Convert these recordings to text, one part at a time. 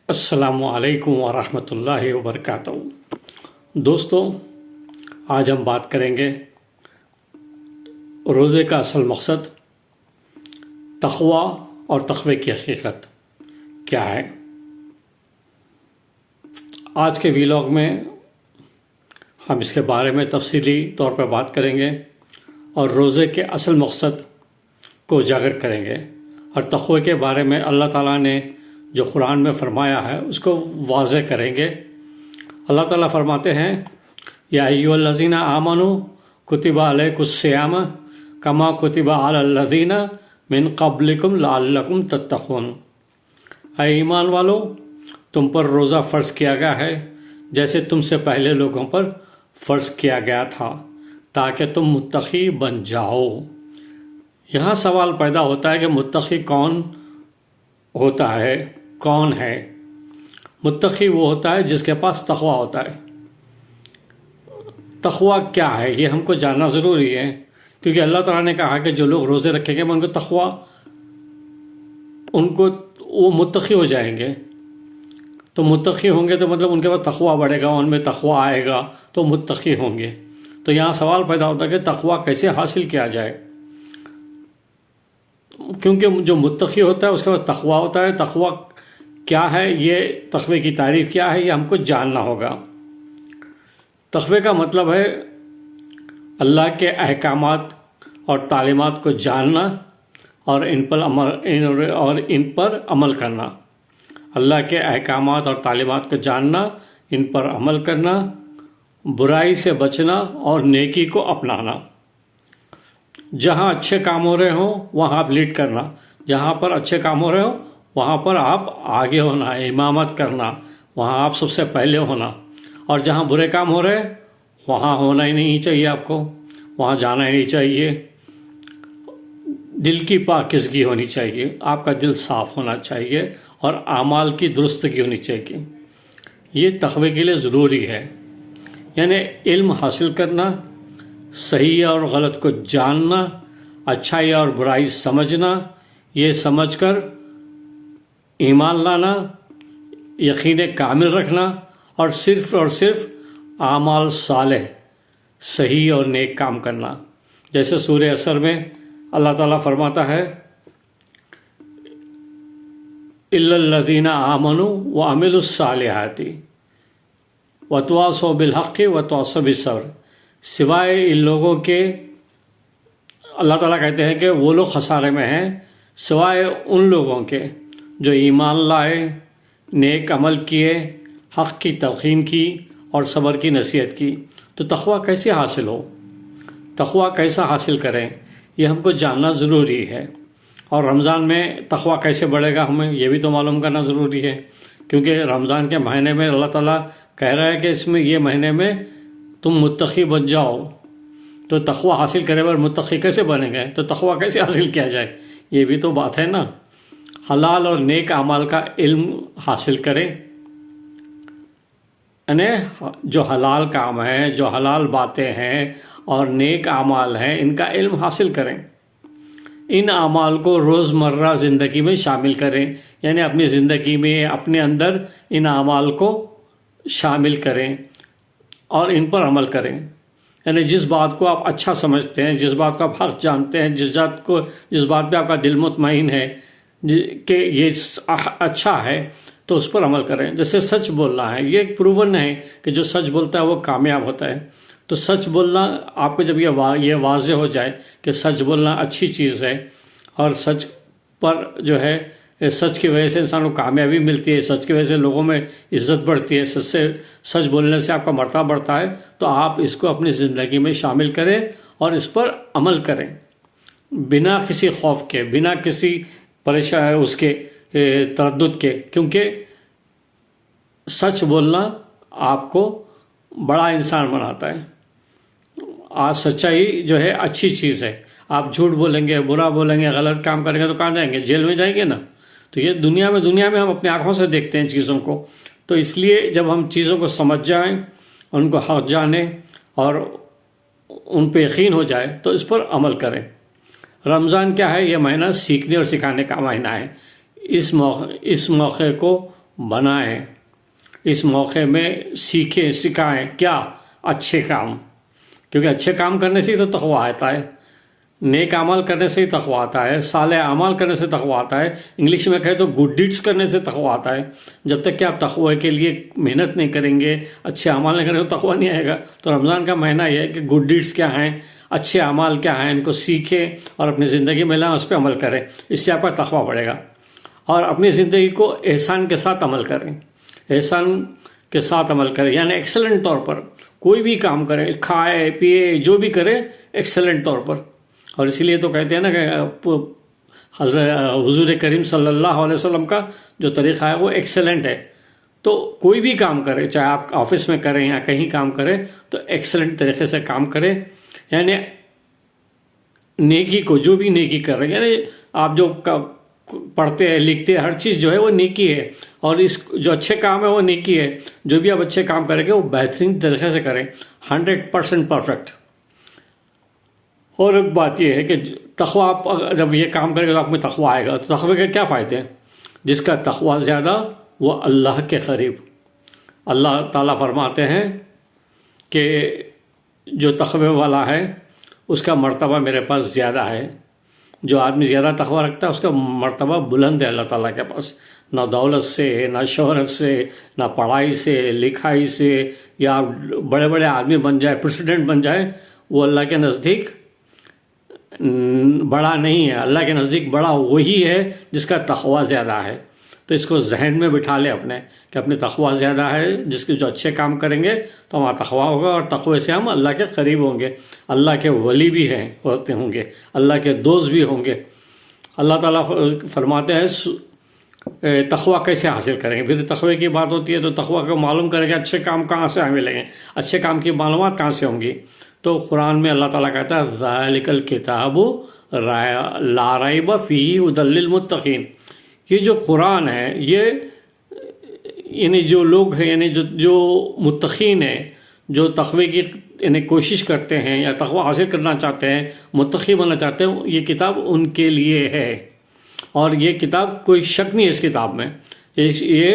السلام علیکم ورحمۃ اللہ وبرکاتہ۔ دوستو، آج ہم بات کریں گے روزے کا اصل مقصد، تقویٰ اور تقوی کی حقیقت کیا ہے۔ آج کے ویلاگ میں ہم اس کے بارے میں تفصیلی طور پر بات کریں گے اور روزے کے اصل مقصد کو اجاگر کریں گے، اور تقوی کے بارے میں اللہ تعالیٰ نے جو قرآن میں فرمایا ہے اس کو واضح کریں گے۔ اللہ تعالیٰ فرماتے ہیں، یا ایھا الذین آمنوا کتب علیکم الصیام کما کتب علی الذین من قبلکم لعلکم تتقون۔ اے ایمان والو، تم پر روزہ فرض کیا گیا ہے جیسے تم سے پہلے لوگوں پر فرض کیا گیا تھا، تاکہ تم متقی بن جاؤ۔ یہاں سوال پیدا ہوتا ہے کہ متقی کون ہوتا ہے، کون ہے؟ متقی وہ ہوتا ہے جس کے پاس تقویٰ ہوتا ہے۔ تقویٰ کیا ہے یہ ہم کو جاننا ضروری ہے، کیونکہ اللہ تعالیٰ نے کہا کہ جو لوگ روزے رکھیں گے ان کو تقویٰ، وہ متقی ہو جائیں گے۔ تو متقی ہوں گے تو مطلب ان کے پاس تقویٰ بڑھے گا، ان میں تقویٰ آئے گا تو متقی ہوں گے۔ تو یہاں سوال پیدا ہوتا ہے کہ تقویٰ کیسے حاصل کیا جائے، کیونکہ جو متقی ہوتا ہے اس کے پاس تقویٰ ہوتا ہے۔ تقویٰ کیا ہے، یہ تقوی کی تعریف کیا ہے، یہ ہم کو جاننا ہوگا۔ تقوی کا مطلب ہے اللہ کے احکامات اور تعلیمات کو جاننا اور ان پر عمل کرنا۔ اللہ کے احکامات اور تعلیمات کو جاننا، ان پر عمل کرنا، برائی سے بچنا اور نیکی کو اپنانا۔ جہاں اچھے کام ہو رہے ہوں وہاں آپ لیڈ کرنا، جہاں پر اچھے کام ہو رہے ہوں وہاں پر آپ آگے ہونا، امامت کرنا، وہاں آپ سب سے پہلے ہونا۔ اور جہاں برے کام ہو رہے وہاں ہونا ہی نہیں چاہیے، آپ کو وہاں جانا ہی نہیں چاہیے۔ دل کی پاکیزگی ہونی چاہیے، آپ کا دل صاف ہونا چاہیے اور اعمال کی درستگی ہونی چاہیے۔ یہ تقوی کے لیے ضروری ہے، یعنی علم حاصل کرنا، صحیح اور غلط کو جاننا، اچھائی اور برائی سمجھنا، یہ سمجھ کر ایمان لانا، یقین کامل رکھنا، اور صرف اعمال صالح، صحیح اور نیک کام کرنا۔ جیسے سورہ عصر میں اللہ تعالیٰ فرماتا ہے، الا الذین آمنوا وعملوا الصالحات وتواصوا بالحق وتواصوا بالصبر، سوائے ان لوگوں کے، اللہ تعالیٰ کہتے ہیں کہ وہ لوگ خسارے میں ہیں، سوائے ان لوگوں کے جو ایمان لائے، نیک عمل کیے، حق کی تلقین کی اور صبر کی نصیحت کی۔ تو تقویٰ کیسے حاصل ہو، تقویٰ کیسا حاصل کریں، یہ ہم کو جاننا ضروری ہے۔ اور رمضان میں تقویٰ کیسے بڑھے گا ہمیں یہ بھی تو معلوم کرنا ضروری ہے، کیونکہ رمضان کے مہینے میں اللہ تعالیٰ کہہ رہا ہے کہ اس میں، یہ مہینے میں تم متقی بن جاؤ۔ تو تقویٰ حاصل کرے بغیر متقی کیسے بنیں گے، تو تقویٰ کیسے حاصل کیا جائے، یہ بھی تو بات ہے نا۔ حلال اور نیک اعمال کا علم حاصل کریں، یعنی جو حلال کام ہے، جو حلال باتیں ہیں اور نیک اعمال ہیں، ان کا علم حاصل کریں۔ ان اعمال کو روزمرہ زندگی میں شامل کریں، یعنی اپنی زندگی میں اپنے اندر ان اعمال کو شامل کریں اور ان پر عمل کریں۔ یعنی جس بات کو آپ اچھا سمجھتے ہیں، جس بات کو آپ حق جانتے ہیں، جس بات پہ آپ کا دل مطمئن ہے کہ یہ اچھا ہے، تو اس پر عمل کریں۔ جیسے سچ بولنا ہے، یہ ایک پروون ہے کہ جو سچ بولتا ہے وہ کامیاب ہوتا ہے۔ تو سچ بولنا، آپ کو جب یہ واضح ہو جائے کہ سچ بولنا اچھی چیز ہے، اور سچ پر جو ہے، سچ کی وجہ سے انسان کو کامیابی ملتی ہے، سچ کی وجہ سے لوگوں میں عزت بڑھتی ہے، سچ بولنے سے آپ کا مرتبہ بڑھتا ہے، تو آپ اس کو اپنی زندگی میں شامل کریں اور اس پر عمل کریں، بنا کسی خوف کے، بنا کسی اس کے تردد کے، کیونکہ سچ بولنا آپ کو بڑا انسان بناتا ہے۔ سچائی جو ہے اچھی چیز ہے۔ آپ جھوٹ بولیں گے، برا بولیں گے، غلط کام کریں گے تو کہاں جائیں گے، جیل میں جائیں گے نا۔ تو یہ دنیا میں ہم اپنی آنکھوں سے دیکھتے ہیں چیزوں کو۔ تو اس لیے جب ہم چیزوں کو سمجھ جائیں، ان کو حق جانیں اور ان پہ یقین ہو جائے تو اس پر عمل کریں۔ رمضان کیا ہے؟ یہ مہینہ سیکھنے اور سکھانے کا مہینہ ہے۔ اس موقع کو بنائیں، اس موقع میں سیکھیں، سکھائیں کیا؟ اچھے کام، کیونکہ اچھے کام کرنے سے ہی تو تقویٰ آتا ہے، نیک اعمال کرنے سے ہی تقویٰ آتا ہے، صالح اعمال کرنے سے تقویٰ آتا ہے، انگلش میں کہے تو گڈ ڈیڈس کرنے سے تقویٰ آتا ہے۔ جب تک کہ آپ تقوی کے لیے محنت نہیں کریں گے، اچھے اعمال نہیں کریں گے تو تقویٰ نہیں آئے گا۔ تو رمضان کا مہینہ یہ ہے کہ گڈ ڈیڈس کیا ہیں، اچھے اعمال کیا ہیں، ان کو سیکھیں اور اپنی زندگی میں لائیں، اس پہ عمل کریں، اس سے آپ کا تقویٰ بڑھے گا۔ اور اپنی زندگی کو احسان کے ساتھ عمل کریں، احسان کے ساتھ عمل کریں، یعنی ایکسلنٹ طور پر کوئی بھی کام کریں، کھائے پیے جو بھی کریں ایکسلنٹ طور پر۔ اور اسی لیے تو کہتے ہیں نا کہ حضور کریم صلی اللہ علیہ وسلم کا جو طریقہ ہے وہ ایکسلنٹ ہے۔ تو کوئی بھی کام کرے، چاہے آپ آفس میں کریں یا کہیں کام کریں، تو ایکسلنٹ طریقے سے کام کریں، یعنی نیکی کو، جو بھی نیکی کر رہے ہیں، یعنی آپ جو پڑھتے ہیں لکھتے ہیں، ہر چیز جو ہے وہ نیکی ہے، اور اس جو اچھے کام ہے وہ نیکی ہے۔ جو بھی آپ اچھے کام کریں گے وہ بہترین طریقے سے کریں، 100% پرفیکٹ۔ اور ایک بات یہ ہے کہ تقویٰ، آپ جب یہ کام کریں گے تو آپ میں تقویٰ آئے گا۔ تو تقوی کے کیا فائدے ہیں؟ جس کا تقویٰ زیادہ وہ اللہ کے قریب۔ اللہ تعالیٰ فرماتے ہیں کہ جو تقوی والا ہے اس کا مرتبہ میرے پاس زیادہ ہے۔ جو آدمی زیادہ تقویٰ رکھتا ہے اس کا مرتبہ بلند ہے اللہ تعالیٰ کے پاس، نہ دولت سے، نہ شہرت سے، نہ پڑھائی سے، لکھائی سے، یا بڑے بڑے آدمی بن جائے، پریسیڈنٹ بن جائے، وہ اللہ کے نزدیک بڑا نہیں ہے۔ اللہ کے نزدیک بڑا وہی ہے جس کا تقویٰ زیادہ ہے۔ تو اس کو ذہن میں بٹھا لے اپنے، کہ اپنے تقویٰ زیادہ ہے، جس کے جو اچھے کام کریں گے تو ہمارا تقویٰ ہوگا، اور تقوی سے ہم اللہ کے قریب ہوں گے، اللہ کے ولی بھی ہوتے ہوں گے، اللہ کے دوست بھی ہوں گے۔ اللہ تعالیٰ فرماتے ہیں تقویٰ کیسے حاصل کریں گے؟ پھر تقوی کی بات ہوتی ہے تو تقویٰ کو معلوم کریں گے اچھے کام کہاں سے ہمیں ملیں گے، اچھے کام کی معلومات کہاں سے ہوں گی؟ تو قرآن میں اللہ تعالیٰ کہتا ہے ذَلِكَ الْكِتَابُ لَا رَيْبَ فِيهِ هُدًى لِّلْمُتَّقِينَ۔ یہ جو قرآن ہے، یہ یعنی جو لوگ ہیں، یعنی جو متقین ہیں، جو تقوی کی یعنی کوشش کرتے ہیں یا تقوی حاصل کرنا چاہتے ہیں، متقی بننا چاہتے ہیں، یہ کتاب ان کے لیے ہے۔ اور یہ کتاب کوئی شک نہیں ہے اس کتاب میں، یہ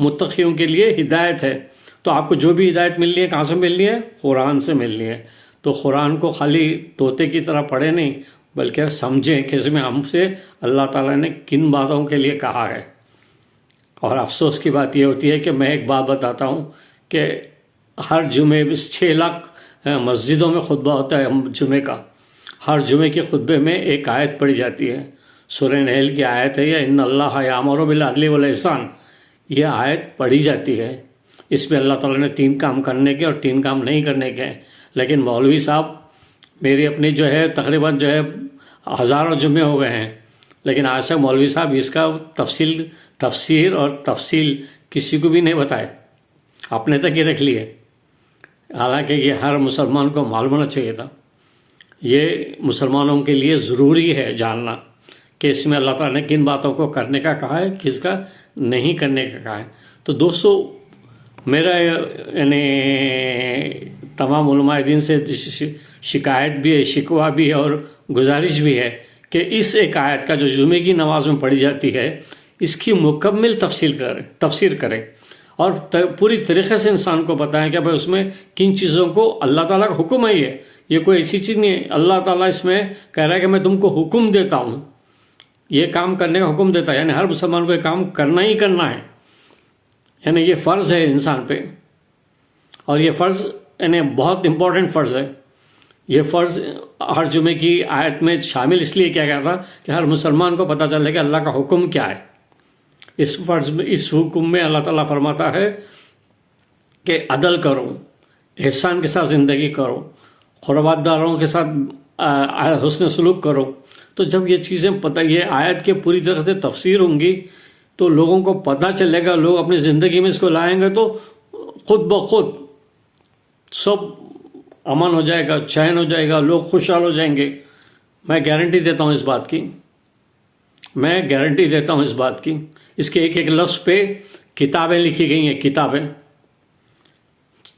متقیوں کے لیے ہدایت ہے۔ تو آپ کو جو بھی ہدایت ملنی ہے کہاں سے ملنی ہے؟ قرآن سے ملنی ہے۔ تو قرآن کو خالی طوطے کی طرح پڑھے نہیں، بلکہ سمجھیں کہ اس میں ہم سے اللہ تعالیٰ نے کن باتوں کے لیے کہا ہے۔ اور افسوس کی بات یہ ہوتی ہے کہ میں ایک بات بتاتا ہوں کہ ہر جمعے 6 لاکھ مسجدوں میں خطبہ ہوتا ہے جمعے کا، ہر جمعے کے خطبے میں ایک آیت پڑھی جاتی ہے، سورہ نحل کی آیت ہے، یا ان اللہ یامر بالعدل والاحسان، یہ آیت پڑھی جاتی ہے۔ اس میں اللہ تعالیٰ نے 3 کام کرنے کے اور 3 کام نہیں کرنے کے ہیں۔ لیکن مولوی صاحب میری اپنی جو ہے تقریباً جو ہے ہزاروں جمعے ہو گئے ہیں، لیکن آج تک مولوی صاحب اس کا تفسیر اور تفصیل کسی کو بھی نہیں بتائے، اپنے تک ہی رکھ لیے۔ حالانکہ یہ ہر مسلمان کو معلوم ہونا چاہیے تھا۔ یہ مسلمانوں کے لیے ضروری ہے جاننا کہ اس میں اللہ تعالیٰ نے کن باتوں کو کرنے کا کہا ہے، کس کا نہیں کرنے کا کہا ہے۔ تو دوستو، میرا یعنی تمام علماء دین سے شکایت بھی ہے، شکوہ بھی ہے اور گزارش بھی ہے کہ اس ایک آیت کا جو جمعے کی نماز میں پڑھی جاتی ہے، اس کی مکمل تفسیر کریں اور پوری طریقے سے انسان کو بتائیں کہ بھائی اس میں کن چیزوں کو اللہ تعالیٰ کا حکم ہے۔ یہ کوئی ایسی چیز نہیں ہے، اللہ تعالیٰ اس میں کہہ رہا ہے کہ میں تم کو حکم دیتا ہوں، یہ کام کرنے کا حکم دیتا ہے، یعنی ہر مسلمان کو یہ کام کرنا ہی کرنا ہے، یعنی یہ فرض ہے انسان پہ۔ اور یہ فرض یعنی بہت امپورٹنٹ فرض ہے۔ یہ فرض ہر جمعے کی آیت میں شامل اس لیے کیا گیا تھا کہ ہر مسلمان کو پتہ چلے کہ اللہ کا حکم کیا ہے۔ اس فرض میں، اس حکم میں اللہ تعالیٰ فرماتا ہے کہ عدل کرو، احسان کے ساتھ زندگی کرو، قربت داروں کے ساتھ حسن سلوک کرو۔ تو جب یہ چیزیں یہ آیت کے پوری طرح سے تفسیر ہوں گی تو لوگوں کو پتہ چلے گا، لوگ اپنی زندگی میں اس کو لائیں گے تو خود بخود سب امن ہو جائے گا، چین ہو جائے گا، لوگ خوشحال ہو جائیں گے۔ میں گارنٹی دیتا ہوں اس بات کی، میں گارنٹی دیتا ہوں اس بات کی۔ اس کے ایک ایک لفظ پہ کتابیں لکھی گئی ہیں، کتابیں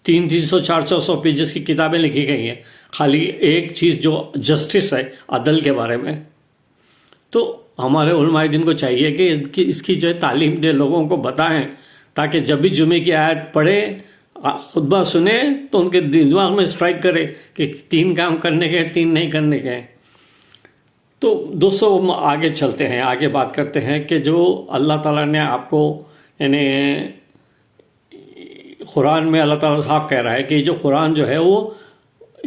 300 400 پیجز کی کتابیں لکھی گئی ہیں، خالی ایک چیز جو جسٹس ہے، عدل کے بارے میں۔ تو ہمارے علماء دین کو چاہیے کہ اس کی جو ہے تعلیم دے، لوگوں کو بتائیں، تاکہ جب بھی جمعے کی آیت پڑھیں، خطبہ سنیں تو ان کے دماغ میں اسٹرائک کرے کہ 3 کام کرنے کے 3 نہیں کرنے کے ہیں۔ تو دوستو ہم آگے چلتے ہیں، آگے بات کرتے ہیں کہ جو اللہ تعالیٰ نے آپ کو، یعنی قرآن میں اللہ تعالیٰ صاف کہہ رہا ہے کہ جو قرآن جو ہے وہ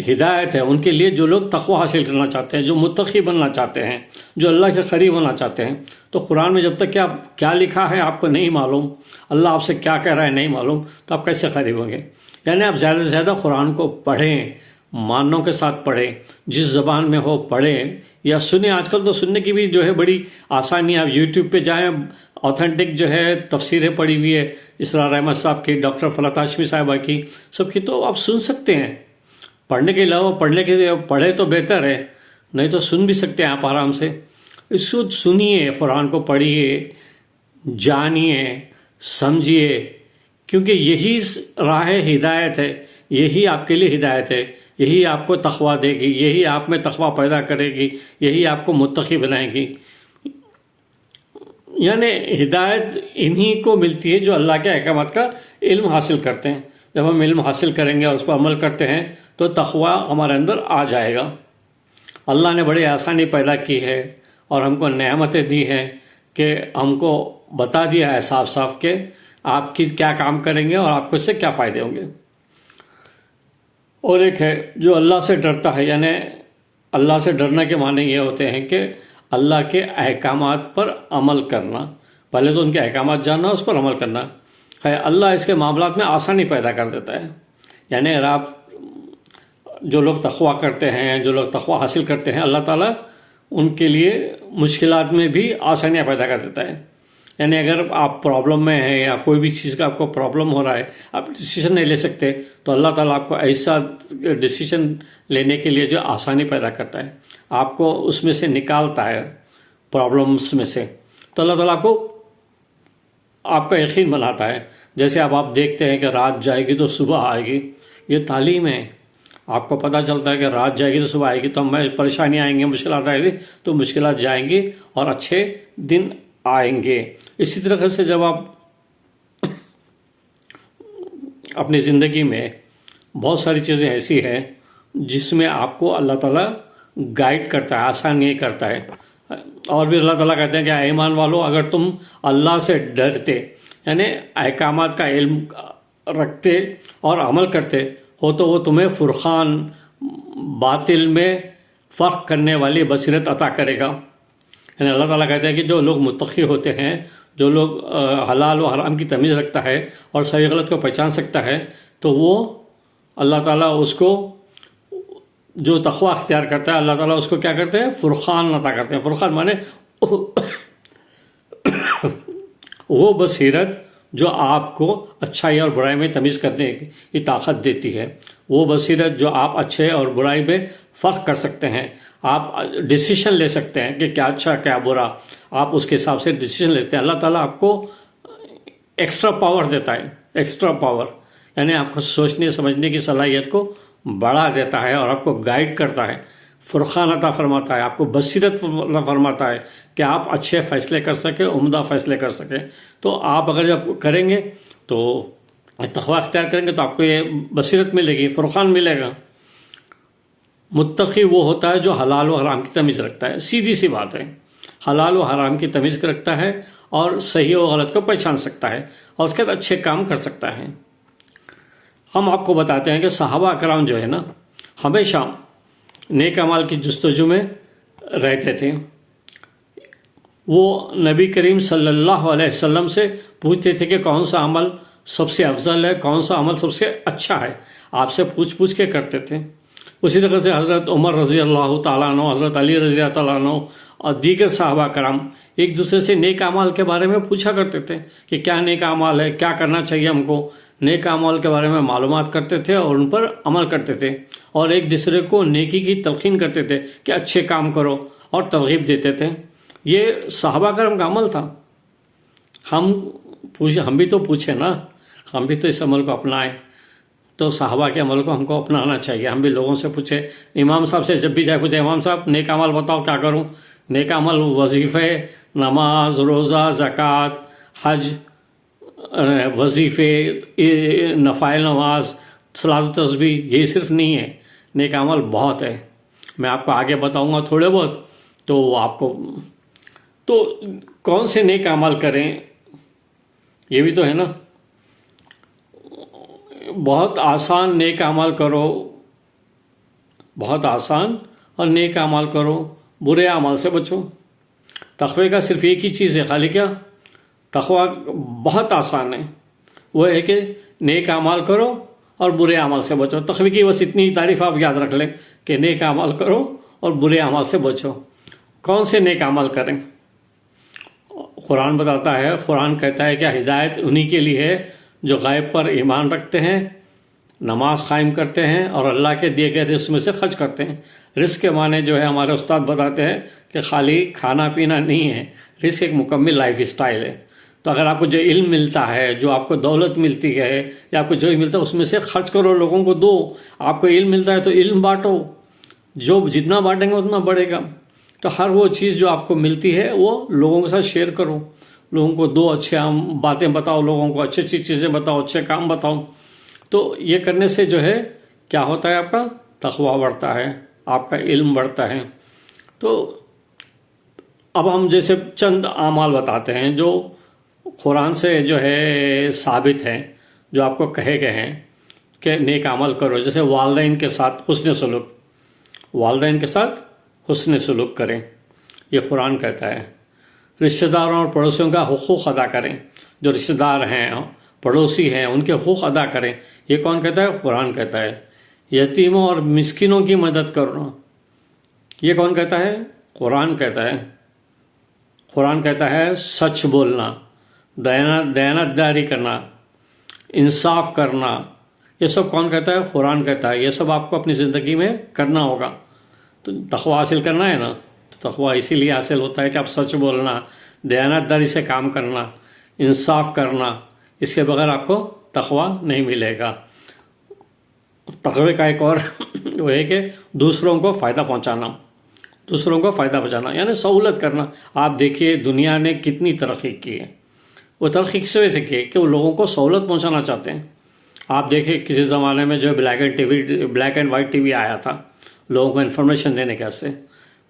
ہدایت ہے ان کے لیے جو لوگ تقوی حاصل کرنا چاہتے ہیں، جو متقی بننا چاہتے ہیں، جو اللہ کے قریب ہونا چاہتے ہیں۔ تو قرآن میں جب تک کہ آپ کیا لکھا ہے آپ کو نہیں معلوم، اللہ آپ سے کیا کہہ رہا ہے نہیں معلوم، تو آپ کیسے قریب ہوں گے؟ یعنی آپ زیادہ سے زیادہ قرآن کو پڑھیں، معنوں کے ساتھ پڑھیں، جس زبان میں ہو پڑھیں یا سنیں۔ آج کل تو سننے کی بھی جو ہے بڑی آسانی ہے، آپ یوٹیوب پہ جائیں، اوتھینٹک جو ہے تفسیریں پڑھی ہوئی ہے، اسرار احمد صاحب کی، ڈاکٹر فلاح ہاشمی صاحبہ کی، سب کی، تو آپ سن سکتے ہیں۔ پڑھنے کے علاوہ پڑھے تو بہتر ہے، نہیں تو سن بھی سکتے ہیں آپ آرام سے۔ اس کو سنیے، قرآن کو پڑھیے، جانیے، سمجھیے، کیونکہ یہی راہ ہدایت ہے، یہی آپ کے لیے ہدایت ہے، یہی آپ کو تقویٰ دے گی، یہی آپ میں تقویٰ پیدا کرے گی، یہی آپ کو متقی بنائے گی۔ یعنی ہدایت انہی کو ملتی ہے جو اللہ کے احکامات کا علم حاصل کرتے ہیں۔ جب ہم علم حاصل کریں گے اور اس پر عمل کرتے ہیں تو تقویٰ ہمارے اندر آ جائے گا۔ اللہ نے بڑی آسانی پیدا کی ہے اور ہم کو نعمتیں دی ہیں کہ ہم کو بتا دیا ہے صاف صاف کہ آپ کی کیا کام کریں گے اور آپ کو اس سے کیا فائدے ہوں گے۔ اور ایک ہے جو اللہ سے ڈرتا ہے، یعنی اللہ سے ڈرنے کے معنی یہ ہوتے ہیں کہ اللہ کے احکامات پر عمل کرنا، پہلے تو ان کے احکامات جاننا، اس پر عمل کرنا ہے۔ اللہ اس کے معاملات میں آسانی پیدا کر دیتا ہے، یعنی اگر آپ جو لوگ تقویٰ کرتے ہیں، جو لوگ تقویٰ حاصل کرتے ہیں، اللہ تعالیٰ ان کے لیے مشکلات میں بھی آسانیاں پیدا کر دیتا ہے۔ یعنی اگر آپ پرابلم میں ہیں یا کوئی بھی چیز کا آپ کو پرابلم ہو رہا ہے، آپ ڈیسیژن نہیں لے سکتے، تو اللہ تعالیٰ آپ کو ایسا ڈیسیژن لینے کے لیے جو آسانی پیدا کرتا ہے، آپ کو اس میں سے نکالتا ہے پرابلمس میں سے۔ تو اللہ تعالیٰ آپ کا یقین بناتا ہے۔ جیسے اب آپ دیکھتے ہیں کہ رات جائے گی تو صبح آئے گی، یہ تعلیم ہے۔ آپ کو پتہ چلتا ہے کہ رات جائے گی تو صبح آئے گی، تو ہمیں پریشانیاں آئیں گی، مشکلات آئیں گی، تو مشکلات جائیں گی اور اچھے دن آئیں گے۔ اسی طرح سے جب آپ اپنی زندگی میں بہت ساری چیزیں ایسی ہیں جس میں آپ کو اللہ تعالیٰ گائیڈ کرتا ہے، آسان یہ کرتا ہے۔ اور بھی اللہ تعالیٰ کہتے ہیں کہ اے ایمان والو، اگر تم اللہ سے ڈرتے، یعنی احکامات کا علم رکھتے اور عمل کرتے ہو، تو وہ تمہیں فرقان، باطل میں فرق کرنے والی بصیرت عطا کرے گا۔ یعنی اللہ تعالیٰ کہتے ہیں کہ جو لوگ متقی ہوتے ہیں، جو لوگ حلال و حرام کی تمیز رکھتا ہے اور صحیح غلط کو پہچان سکتا ہے، تو وہ اللہ تعالیٰ اس کو جو تقویٰ اختیار کرتا ہے، اللہ تعالیٰ اس کو کیا کرتے ہیں؟ فرقان عطا کرتے ہیں۔ فرقان مانے وہ بصیرت جو آپ کو اچھائی اور برائی میں تمیز کرنے کی طاقت دیتی ہے، وہ بصیرت جو آپ اچھے اور برائی میں فرق کر سکتے ہیں، آپ ڈیسیشن لے سکتے ہیں کہ کیا اچھا کیا برا، آپ اس کے حساب سے ڈیسیشن لیتے ہیں۔ اللہ تعالیٰ آپ کو ایکسٹرا پاور دیتا ہے، ایکسٹرا پاور، یعنی آپ کو سوچنے سمجھنے کی صلاحیت کو بڑھا دیتا ہے اور آپ کو گائیڈ کرتا ہے، فرقان عطا فرماتا ہے، آپ کو بصیرت عطا فرماتا ہے کہ آپ اچھے فیصلے کر سکیں، عمدہ فیصلے کر سکیں۔ تو آپ اگر جب کریں گے تو تقویٰ اختیار کریں گے تو آپ کو یہ بصیرت ملے گی، فرقان ملے گا۔ متقی وہ ہوتا ہے جو حلال و حرام کی تمیز رکھتا ہے، سیدھی سی بات ہے، حلال و حرام کی تمیز رکھتا ہے اور صحیح و غلط کو پہچان سکتا ہے اور اس کے بعد اچھے کام کر سکتا ہے۔ ہم آپ کو بتاتے ہیں کہ صحابہ اکرام جو ہے نا، ہمیشہ نیک اعمال کی جستجو میں رہتے تھے۔ وہ نبی کریم صلی اللہ علیہ وسلم سے پوچھتے تھے کہ کون سا عمل سب سے افضل ہے، کون سا عمل سب سے اچھا ہے، آپ سے پوچھ کے کرتے تھے۔ اسی طرح سے حضرت عمر رضی اللہ تعالیٰ عنہ، حضرت علی رضی اللہ تعالیٰ عنہ اور دیگر صحابہ کرام ایک دوسرے سے نیک اعمال کے بارے میں پوچھا کرتے تھے کہ کیا نیک اعمال ہے، کیا کرنا چاہیے ہم کو۔ نیک اعمال کے بارے میں معلومات کرتے تھے اور ان پر عمل کرتے تھے، اور ایک دوسرے کو نیکی کی تلقین کرتے تھے کہ اچھے کام کرو، اور ترغیب دیتے تھے۔ یہ صحابہ کرام کا عمل تھا۔ ہم بھی تو پوچھیں نا، ہم بھی تو اس عمل کو اپنائیں، تو صحابہ کے عمل کو ہم کو اپنانا چاہیے۔ ہم بھی لوگوں سے پوچھیں، امام صاحب سے جب بھی جائے پوچھیں، امام صاحب نیک عمل بتاؤ کیا کروں، نیک عمل وظیفے، نماز، روزہ، زکوٰۃ، حج، وظیفے، نفائل نماز، صلاۃ و تسبیح، یہ صرف نہیں ہے، نیک عمل بہت ہے. میں آپ کو آگے بتاؤں گا تھوڑے بہت. تو آپ کو تو کون سے نیک عمل کریں، یہ بھی تو ہے نا. بہت آسان نیک عمل کرو، بہت آسان، اور نیک عمل کرو، برے عمل سے بچو. تقوی کا صرف ایک ہی چیز ہے، خالی کیا؟ تقوی بہت آسان ہے، وہ ہے کہ نیک عمل کرو اور برے عمل سے بچو. تقوی کی بس اتنی تعریف آپ یاد رکھ لیں کہ نیک عمل کرو اور برے عمل سے بچو. کون سے نیک عمل کریں؟ قرآن بتاتا ہے، قرآن کہتا ہے کہ ہدایت انہی کے لیے ہے جو غیب پر ایمان رکھتے ہیں، نماز قائم کرتے ہیں اور اللہ کے دیے گئے رزق میں سے خرچ کرتے ہیں. رزق کے معنی جو ہے ہمارے استاد بتاتے ہیں کہ خالی کھانا پینا نہیں ہے، رزق ایک مکمل لائف اسٹائل ہے. تو اگر آپ کو جو علم ملتا ہے، جو آپ کو دولت ملتی ہے، یا آپ کو جو ملتا ہے اس میں سے خرچ کرو، لوگوں کو دو. آپ کو علم ملتا ہے تو علم بانٹو، جو جتنا بانٹیں گے اتنا بڑھے گا. تو ہر وہ چیز جو آپ کو ملتی ہے وہ لوگوں کے ساتھ شیئر کرو، لوگوں کو دو، اچھے باتیں بتاؤ، لوگوں کو اچھی اچھی چیزیں بتاؤ، اچھے کام بتاؤ. تو یہ کرنے سے جو ہے کیا ہوتا ہے، آپ کا تقویٰ بڑھتا ہے، آپ کا علم بڑھتا ہے. تو اب ہم جیسے چند اعمال بتاتے ہیں جو قرآن سے جو ہے ثابت ہیں، جو آپ کو کہے گئے ہیں کہ نیک عمل کرو. جیسے والدین کے ساتھ حسن سلوک، والدین کے ساتھ حسن سلوک کریں، یہ قرآن کہتا ہے. رشتہ داروں اور پڑوسیوں کا حقوق ادا کریں، جو رشتہ دار ہیں، پڑوسی ہیں، ان کے حقوق ادا کریں، یہ کون کہتا ہے؟ قرآن کہتا ہے. یتیموں اور مسکینوں کی مدد کرنا، یہ کون کہتا ہے؟ قرآن کہتا ہے. قرآن کہتا ہے سچ بولنا، دیانتداری کرنا، انصاف کرنا، یہ سب کون کہتا ہے؟ قرآن کہتا ہے. یہ سب آپ کو اپنی زندگی میں کرنا ہوگا. تو تقویٰ حاصل کرنا ہے نا، تو تقویٰ اسی لیے حاصل ہوتا ہے کہ آپ سچ بولنا، دیانتداری سے کام کرنا، انصاف کرنا، اس کے بغیر آپ کو تقویٰ نہیں ملے گا. تقوی کا ایک اور وہ ہے کہ دوسروں کو فائدہ پہنچانا، دوسروں کو فائدہ پہنچانا یعنی سہولت کرنا. آپ دیکھیے دنیا نے کتنی ترقی کی ہے، وہ ترقی کس وجہ سے کی ہے کہ وہ لوگوں کو سہولت پہنچانا چاہتے ہیں. آپ دیکھیں کسی زمانے میں جو black and white T V آیا تھا لوگوں کو انفارمیشن دینے کے واسطے،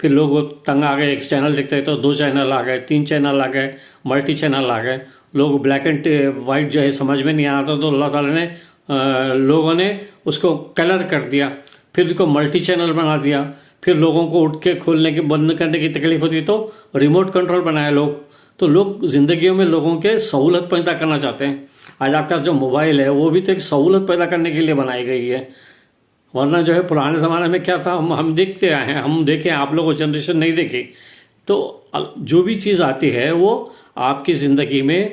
پھر لوگ تنگ آ گئے، ایک چینل دیکھتے تو 2 چینل آ گئے، 3 چینل آ گئے، ملٹی چینل آ گئے. لوگ بلیک اینڈ وائٹ جو ہے سمجھ میں نہیں آتا تو اللہ تعالیٰ نے لوگوں نے اس کو کلر کر دیا، پھر اس کو ملٹی چینل بنا دیا. پھر لوگوں کو اٹھ کے کھولنے کی بند کرنے کی تکلیف ہوتی تو ریموٹ کنٹرول بنایا لوگ. تو لوگ زندگیوں میں لوگوں کے سہولت پیدا کرنا چاہتے ہیں. آج آپ کا جو موبائل ہے وہ بھی تو ایک سہولت پیدا کرنے کے لیے بنائی گئی ہے، ورنہ جو ہے پرانے زمانے میں کیا تھا، ہم دیکھتے آئے ہیں، ہم دیکھیں، آپ لوگوں جنریشن نہیں دیکھی. تو جو بھی چیز آتی ہے وہ آپ کی زندگی میں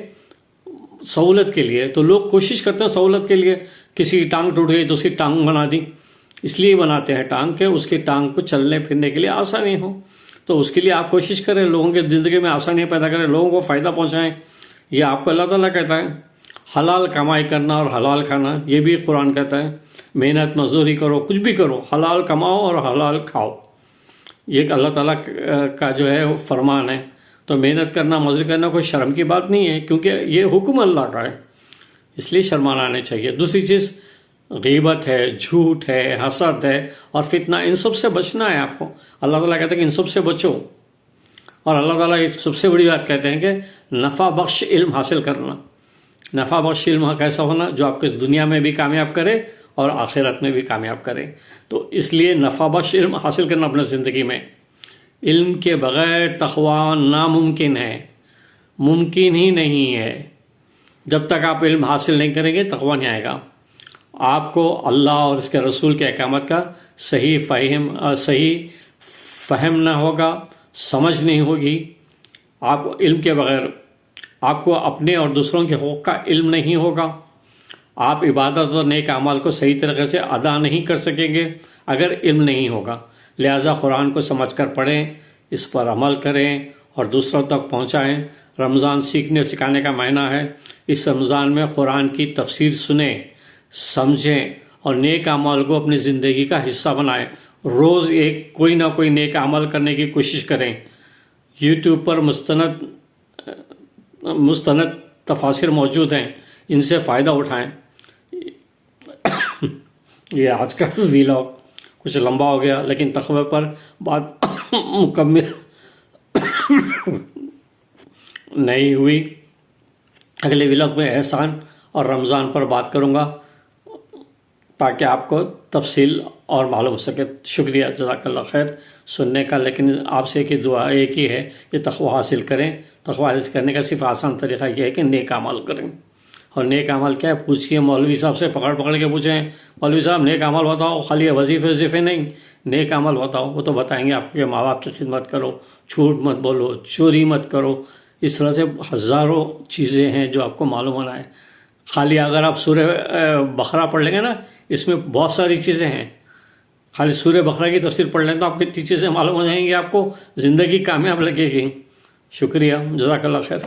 سہولت کے لیے، تو لوگ کوشش کرتے ہیں سہولت کے لیے. کسی کی ٹانگ ٹوٹ گئی تو اس کی ٹانگ بنا دی، اس لیے بناتے ہیں ٹانگ کہ اس کی ٹانگ کو چلنے پھرنے کے لیے آسانی ہو. تو اس کے لیے آپ کوشش کریں، لوگوں کی زندگی میں آسانیاں پیدا کریں، لوگوں کو فائدہ پہنچائیں. یہ آپ کو اللہ تعالیٰ کہتا ہے. حلال کمائی کرنا اور حلال کھانا، یہ بھی قرآن کہتا ہے. محنت مزدوری کرو، کچھ بھی کرو، حلال کماؤ اور حلال کھاؤ، یہ ایک اللہ تعالیٰ کا جو ہے فرمان ہے. تو محنت کرنا، مزدوری کرنا کوئی شرم کی بات نہیں ہے، کیونکہ یہ حکم اللہ کا ہے، اس لیے شرمانا نہیں چاہیے. دوسری چیز غیبت ہے، جھوٹ ہے، حسد ہے اور فتنہ، ان سب سے بچنا ہے آپ کو. اللہ تعالیٰ کہتے ہیں کہ ان سب سے بچو. اور اللہ تعالیٰ ایک سب سے بڑی بات کہتے ہیں کہ نفع بخش علم حاصل کرنا. نفع بخش علم کیسا ہونا؟ جو آپ کو اس دنیا میں بھی کامیاب کرے اور آخرت میں بھی کامیاب کرے. تو اس لیے نفع بخش علم حاصل کرنا اپنے زندگی میں. علم کے بغیر تقویٰ ناممکن ہے، ممکن ہی نہیں ہے. جب تک آپ علم حاصل نہیں کریں گے تقویٰ نہیں آئے گا. آپ کو اللہ اور اس کے رسول کے احکامات کا صحیح فہم نہ ہوگا، سمجھ نہیں ہوگی. آپ کو علم کے بغیر آپ کو اپنے اور دوسروں کے حقوق کا علم نہیں ہوگا. آپ عبادت اور نیک اعمال کو صحیح طریقے سے ادا نہیں کر سکیں گے اگر علم نہیں ہوگا. لہٰذا قرآن کو سمجھ کر پڑھیں، اس پر عمل کریں اور دوسروں تک پہنچائیں. رمضان سیکھنے اور سکھانے کا مہینہ ہے. اس رمضان میں قرآن کی تفسیر سنیں، سمجھیں اور نیک اعمال کو اپنی زندگی کا حصہ بنائیں. روز کوئی نہ کوئی نیک عمل کرنے کی کوشش کریں. یوٹیوب پر مستند تفاسیر موجود ہیں، ان سے فائدہ اٹھائیں۔ یہ آج کا ویلاگ کچھ لمبا ہو گیا، لیکن تقوی پر بات مکمل نہیں ہوئی۔ اگلے ویلاگ میں احسان اور رمضان پر بات کروں گا تاکہ آپ کو تفصیل اور معلوم ہو سکے۔ شکریہ، جزاک اللہ خیر سننے کا۔ لیکن آپ سے ایک ہی دعا ایک ہی ہے کہ تقوی حاصل کریں۔ تقوی حاصل کرنے کا صرف آسان طریقہ یہ ہے کہ نیک اعمال کریں۔ اور نیک اعمال کیا ہے؟ پوچھئے مولوی صاحب سے، پکڑ کے پوچھیں مولوی صاحب نیک اعمال بتاؤ، خالی وظیفے نہیں، نیک اعمال بتاؤ۔ وہ تو بتائیں گے آپ کے ماں باپ کی خدمت کرو، جھوٹ مت بولو، چوری مت کرو۔ اس طرح سے ہزاروں چیزیں ہیں جو آپ کو معلوم ہونا ہے۔ خالی اگر آپ سورہ بقرہ پڑھ لیں گے نا، اس میں بہت ساری چیزیں ہیں۔ خالی سورہ بقرہ کی تفسیر پڑھ لیں تو آپ کو اتنی چیزیں معلوم ہو جائیں گی، آپ کو زندگی کامیاب لگے گی۔ شکریہ، جزاک اللہ خیر۔